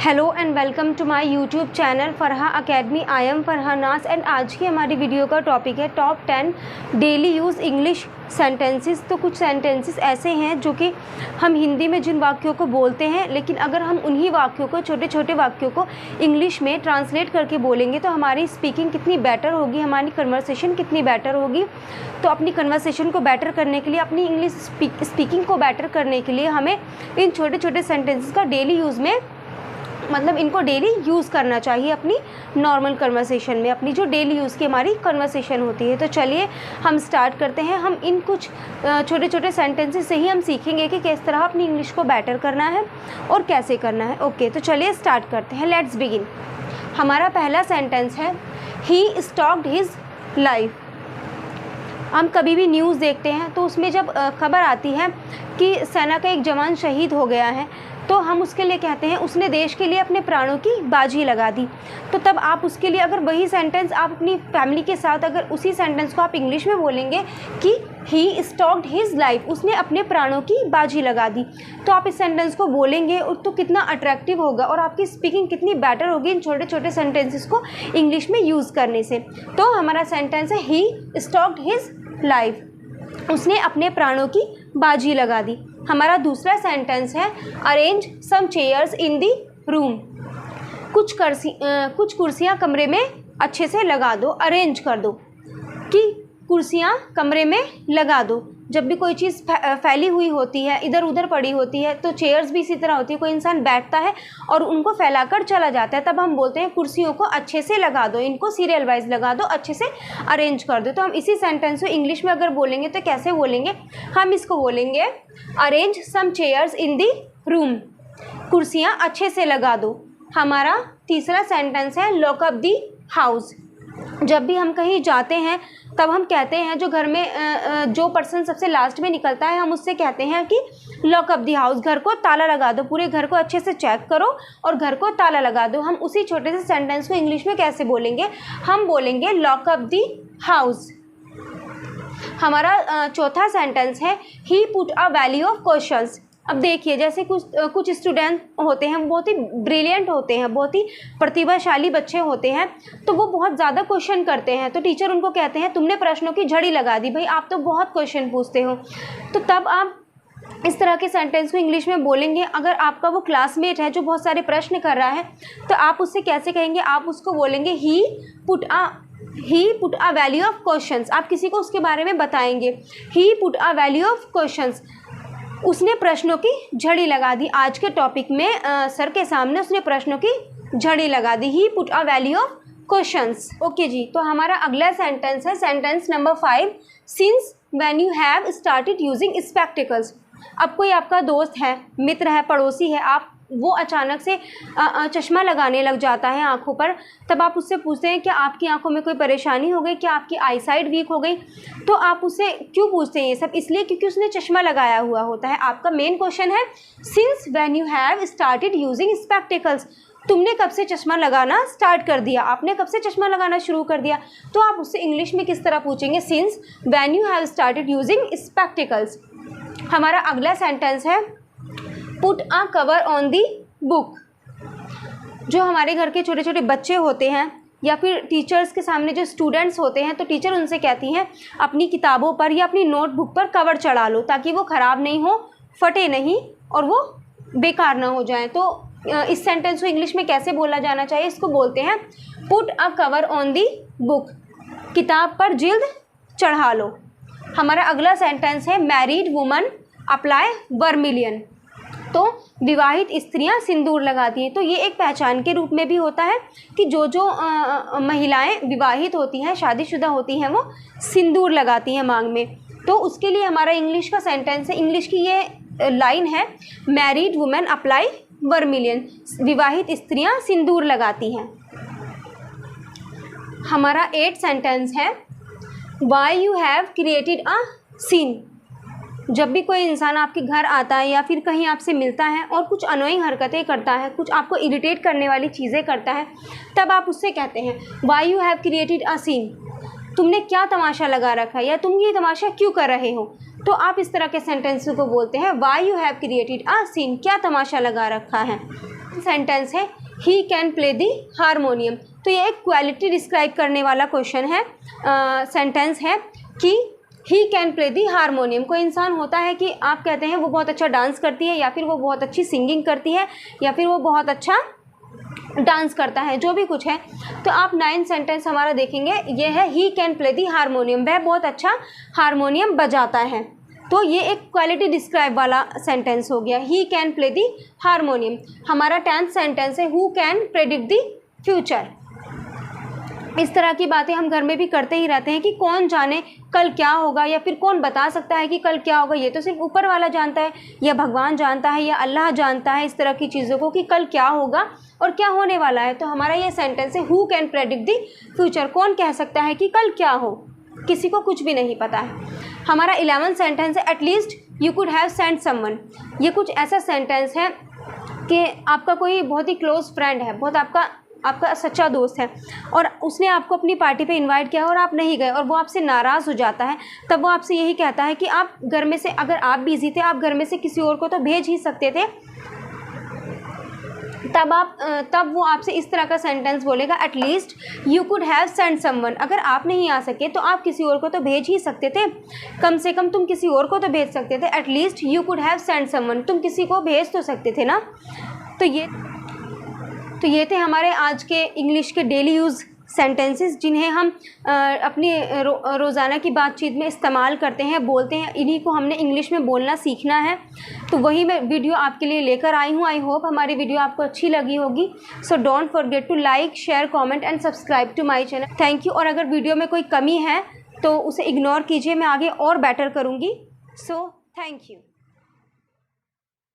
Hello and welcome to my YouTube channel Farha academy. I am Farha Naz and आज की हमारी video का टॉपिक है top 10 daily use English sentences. तो कुछ सेंटेंसेस ऐसे हैं जो कि हम हिंदी में जिन वाक्यों को बोलते हैं, लेकिन अगर हम उन्हीं वाक्यों को, छोटे छोटे वाक्यों को इंग्लिश में ट्रांसलेट करके बोलेंगे तो हमारी स्पीकिंग कितनी बेटर होगी, हमारी कन्वर्सेशन कितनी बेटर होगी। तो अपनी कन्वर्सेशन को बेटर करने के लिए, अपनी इंग्लिश स्पीकिंग को बेटर करने के लिए हमें इन छोटे छोटे सेंटेंसेस का डेली यूज़ में, मतलब इनको डेली यूज़ करना चाहिए अपनी नॉर्मल कन्वर्सेशन में, अपनी जो डेली यूज़ की हमारी कन्वर्सेशन होती है। तो चलिए हम स्टार्ट करते हैं। हम इन कुछ छोटे छोटे सेंटेंसेस से ही हम सीखेंगे कि किस तरह अपनी इंग्लिश को बेटर करना है और कैसे करना है। ओके, तो चलिए स्टार्ट करते हैं। Let's begin. हमारा पहला सेंटेंस है ही स्टॉक्ड हिज लाइफ। हम कभी भी न्यूज़ देखते हैं तो उसमें जब खबर आती है कि सेना का एक जवान शहीद हो गया है तो हम उसके लिए कहते हैं उसने देश के लिए अपने प्राणों की बाजी लगा दी। तो तब आप उसके लिए, अगर वही सेंटेंस आप अपनी फैमिली के साथ, अगर उसी सेंटेंस को आप इंग्लिश में बोलेंगे कि ही स्टॉक्ड हिज लाइफ, उसने अपने प्राणों की बाजी लगा दी, तो आप इस सेंटेंस को बोलेंगे तो कितना अट्रैक्टिव होगा और आपकी स्पीकिंग कितनी बेटर होगी इन छोटे छोटे सेंटेंसेस को इंग्लिश में यूज़ करने से। तो हमारा सेंटेंस है ही स्टॉक्ड हिज लाइफ, उसने अपने प्राणों की बाजी लगा दी। हमारा दूसरा सेंटेंस है अरेंज सम चेयर्स इन दी रूम। कुछ कुर्सियाँ कमरे में अच्छे से लगा दो, अरेंज कर दो कि कुर्सियाँ कमरे में लगा दो। जब भी कोई चीज़ फैली हुई होती है, इधर उधर पड़ी होती है, तो चेयर्स भी इसी तरह होती है। कोई इंसान बैठता है और उनको फैलाकर चला जाता है, तब हम बोलते हैं कुर्सियों को अच्छे से लगा दो, इनको सीरियल वाइज लगा दो, अच्छे से अरेंज कर दो। तो हम इसी सेंटेंस को इंग्लिश में अगर बोलेंगे तो कैसे बोलेंगे? हम इसको बोलेंगे अरेंज सम चेयर्स इन दी रूम, कुर्सियाँ अच्छे से लगा दो। हमारा तीसरा सेंटेंस है लॉक अप दी हाउस। जब भी हम कहीं जाते हैं तब हम कहते हैं, जो घर में जो पर्सन सबसे लास्ट में निकलता है, हम उससे कहते हैं कि लॉक अप दी हाउस, घर को ताला लगा दो, पूरे घर को अच्छे से चेक करो और घर को ताला लगा दो। हम उसी छोटे से सेंटेंस को इंग्लिश में कैसे बोलेंगे? हम बोलेंगे लॉक अप दी हाउस। हमारा चौथा सेंटेंस है he put a volley of questions. अब देखिए, जैसे कुछ स्टूडेंट होते हैं, बहुत ही ब्रिलियंट होते हैं, बहुत ही प्रतिभाशाली बच्चे होते हैं, तो वो बहुत ज़्यादा क्वेश्चन करते हैं। तो टीचर उनको कहते हैं तुमने प्रश्नों की झड़ी लगा दी, भाई आप तो बहुत क्वेश्चन पूछते हो। तो तब आप इस तरह के सेंटेंस को इंग्लिश में बोलेंगे। अगर आपका वो क्लासमेट है जो बहुत सारे प्रश्न कर रहा है, तो आप उससे कैसे कहेंगे? आप उसको बोलेंगे he put a volley of questions. आप किसी को उसके बारे में बताएंगे, he put a volley of questions, उसने प्रश्नों की झड़ी लगा दी। आज के टॉपिक में सर के सामने उसने प्रश्नों की झड़ी लगा दी, he put a volley of questions. Okay जी, तो हमारा अगला सेंटेंस है sentence number 5, since when you have started using spectacles. अब कोई आपका दोस्त है, मित्र है, पड़ोसी है, आप वो अचानक से चश्मा लगाने लग जाता है आँखों पर, तब आप उससे पूछते हैं क्या आपकी आंखों में कोई परेशानी हो गई, क्या आपकी आई साइट वीक हो गई? तो आप उससे क्यों पूछते हैं ये सब? इसलिए क्योंकि उसने चश्मा लगाया हुआ होता है। आपका मेन क्वेश्चन है since when you have started using spectacles, तुमने कब से चश्मा लगाना स्टार्ट कर दिया, आपने कब से चश्मा लगाना शुरू कर दिया? तो आप उससे इंग्लिश में किस तरह पूछेंगे? Since when you have started using spectacles. हमारा अगला सेंटेंस है put a cover on the book. जो हमारे घर के छोटे छोटे बच्चे होते हैं या फिर टीचर्स के सामने जो स्टूडेंट्स होते हैं, तो टीचर उनसे कहती हैं अपनी किताबों पर या अपनी नोटबुक पर कवर चढ़ा लो, ताकि वो ख़राब नहीं हो, फटे नहीं और वो बेकार ना हो जाए। तो इस सेंटेंस को इंग्लिश में कैसे बोला जाना चाहिए? इसको बोलते हैं put a cover on the book, किताब पर जिल्द चढ़ा लो। हमारा अगला सेंटेंस है मैरिड वुमन अप्लाई वर्मिलियन। तो विवाहित स्त्रियां सिंदूर लगाती हैं। तो ये एक पहचान के रूप में भी होता है कि जो महिलाएं विवाहित होती हैं, शादीशुदा होती हैं, वो सिंदूर लगाती हैं मांग में। तो उसके लिए हमारा इंग्लिश का सेंटेंस है, इंग्लिश की ये लाइन है मैरिड वुमेन अप्लाई वर्मिलियन, विवाहित स्त्रियां सिंदूर लगाती हैं। हमारा 8 सेंटेंस है why you have created a scene. जब भी कोई इंसान आपके घर आता है या फिर कहीं आपसे मिलता है और कुछ अनोइंग हरकतें करता है, कुछ आपको इरिटेट करने वाली चीज़ें करता है, तब आप उससे कहते हैं why you have created a scene, तुमने क्या तमाशा लगा रखा है या तुम ये तमाशा क्यों कर रहे हो? तो आप इस तरह के सेंटेंस को बोलते हैं why you have created a scene, क्या तमाशा लगा रखा है। सेंटेंस है he can play the harmonium, तो ये एक क्वालिटी डिस्क्राइब करने वाला क्वेश्चन है, सेंटेंस है कि ही कैन प्ले दी हारमोनियम। कोई इंसान होता है कि आप कहते हैं वो बहुत अच्छा डांस करती है, या फिर वो बहुत अच्छी सिंगिंग करती है, या फिर वो बहुत अच्छा डांस करता है, जो भी कुछ है। तो आप 9 सेंटेंस हमारा देखेंगे, ये है he can play the harmonium, वह बहुत अच्छा हारमोनियम बजाता है। तो ये एक क्वालिटी डिस्क्राइब वाला सेंटेंस हो गया, ही कैन प्ले दी हारमोनियम। हमारा 10th सेंटेंस है who can predict the future. इस तरह की बातें हम घर में भी करते ही रहते हैं कि कौन जाने कल क्या होगा, या फिर कौन बता सकता है कि कल क्या होगा। ये तो सिर्फ ऊपर वाला जानता है, या भगवान जानता है, या अल्लाह जानता है इस तरह की चीज़ों को कि कल क्या होगा और क्या होने वाला है। तो हमारा ये सेंटेंस है who can predict the future, कौन कह सकता है कि कल क्या हो, किसी को कुछ भी नहीं पता है। हमारा 11th सेंटेंस है at least you could have sent someone. ये कुछ ऐसा सेंटेंस है कि आपका कोई बहुत ही क्लोज फ्रेंड है, बहुत आपका सच्चा दोस्त है, और उसने आपको अपनी पार्टी पे इनवाइट किया और आप नहीं गए, और वो आपसे नाराज़ हो जाता है। तब वो आपसे यही कहता है कि आप घर में से, अगर आप बिज़ी थे, आप घर में से किसी और को तो भेज ही सकते थे। तब वो आपसे इस तरह का सेंटेंस बोलेगा at least you could have sent someone. अगर आप नहीं आ सके तो आप किसी और को तो भेज ही सकते थे, कम से कम तुम किसी और को तो भेज सकते थे। At least you could have sent someone, तुम किसी को भेज तो सकते थे ना। तो ये थे हमारे आज के इंग्लिश के डेली यूज़ सेंटेंसेस, जिन्हें हम अपनी रोज़ाना की बातचीत में इस्तेमाल करते हैं, बोलते हैं। इन्हीं को हमने इंग्लिश में बोलना सीखना है। तो वही मैं वीडियो आपके लिए लेकर आई हूँ। आई होप हमारी वीडियो आपको अच्छी लगी होगी। So don't forget to like, share, comment and subscribe to my channel. Thank you. और अगर वीडियो में कोई कमी है तो उसे इग्नोर कीजिए, मैं आगे और बेटर करूँगी। So thank you.